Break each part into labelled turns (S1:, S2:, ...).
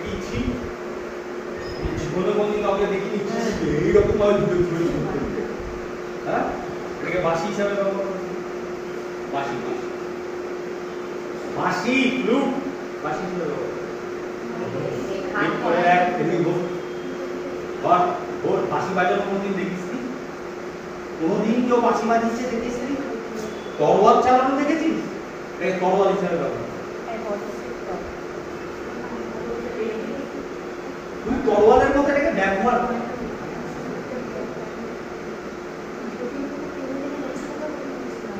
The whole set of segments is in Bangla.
S1: কি জীবনে কোনদিন কাউকে দেখিনি এইরকম ভাবে দুটো ধরে শুনতে। হ্যাঁ, এটাকে বাঁশি হিসাবে ব্যবহার করছি। বাঁশি বাঁশি বাঁশি ফ্লুট বাঁশি হিসাবে ব্যবহার করে এক এদিকে বল ওর বাঁশি বাজানো কোনদিন দেখিস নি? কোনদিন কেউ বাঁশি বাজিয়েছে দেখিস নি? তরোয়াল চালানো দেখেছিস? এই তরোয়াল হিসাবে ব্যবহার তুই তরোয়ালের মধ্যে এটাকে ব্যবহার কর।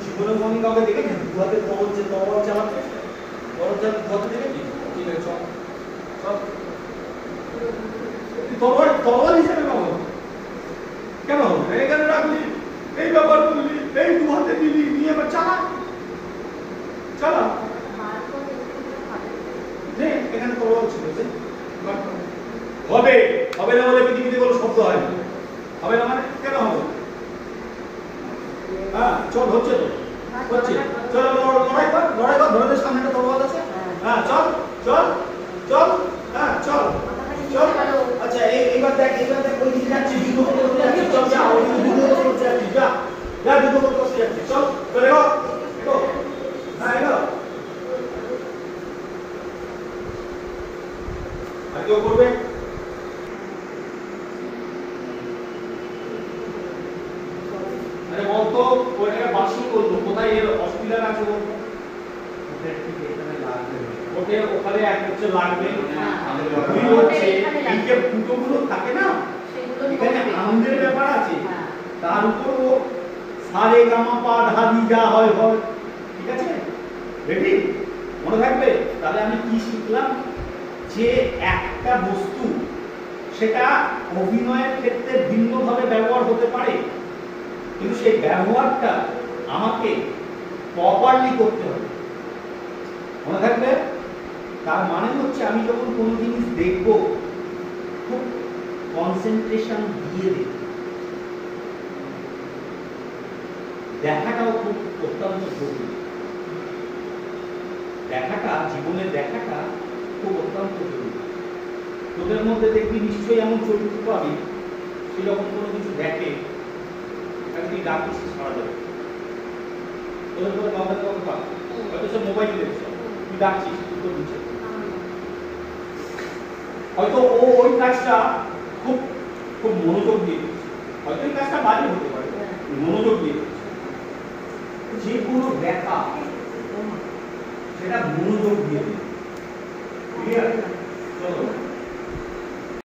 S1: জীবনে কোনদিন কাউকে দেখেছিস দু হাতে তরোয়াল চালাতে? তরোয়াল চালাতে দু হাতে দেখেছিস? ঠিক আছে চল চল তরোয়াল হিসাবে ব্যবহার কেন এখানে রাখলি, এই ব্যবহার করলি, এই দু হাতে দিলি, নিয়ে এবার চালা চালা নে। এখানে তরোয়াল ছিল হবে হবে না বলে পৃথিবীতে কোনো শব্দ হয় না। হবে না মানে কেন হবে? হ্যাঁ চল হচ্ছে তো হচ্ছে। চলো লড়াই কর ধরে দে, সামনে একটা তরোয়াল আছে। হ্যাঁ চল চল চল হ্যাঁ চল চল। আচ্ছা এইবার দেখ ওই দিকে যাচ্ছিস, যুদ্ধ করতে যাচ্ছিস, চল যা ওই যুদ্ধ করতে যাচ্ছিস, যা যা যুদ্ধ করতে যাচ্ছিস, চল চলে গো এগো। হ্যাঁ এগো আর কেউ করবে? আরে বলতো ওইটাকে বাঁশি করবো কোথায়, এর অসুবিধা আছে বলতো? ওকে ওখানে এক হচ্ছে লাগবে, দুই হচ্ছে এই যে ফুটোগুলো থাকে না এখানে আনন্দের ব্যাপার আছে, তার উপর ও সারে গামা পা ধা দি যা হয় হয়। ঠিক আছে রেডি? মনে থাকবে? তাহলে আমি কি শিখলাম? যে একটা বস্তু সেটা অভিনয়ের ক্ষেত্রে ভিন্নভাবে ব্যবহার হতে পারে, কিন্তু সেই ব্যবহারটা আমাকে প্রপারলি করতে হবে। মনে থাকবে? তার মানে হচ্ছে আমি যখন কোনো জিনিস দেখব খুব কনসেন্ট্রেশন দিয়ে দেখব। দেখাটাও খুব অত্যন্ত জরুরি। দেখাটা জীবনের দেখাটা খুব অত্যন্ত জরুরি। তোদের মধ্যে দেখবি নিশ্চয়ই এমন চরিত্র পাবি, সে যখন কোনো কিছু দেখে তাকে তুই ডাকিস সারা যাবে। তোদের মধ্যে কাউকে পাবি, হয়তো সে মোবাইল দেখছে, তুই ডাকছিস উত্তর দিচ্ছে, হয়তো ও ওই কাজটা খুব খুব মনোযোগ দিয়ে দিচ্ছে, হয়তো এই কাজটা বাজে হতে পারে, মনোযোগ দিয়ে দিচ্ছে। যে কোনো দেখা সেটা মনোযোগ দিয়ে দিচ্ছে। ক্লিয়ার? চলো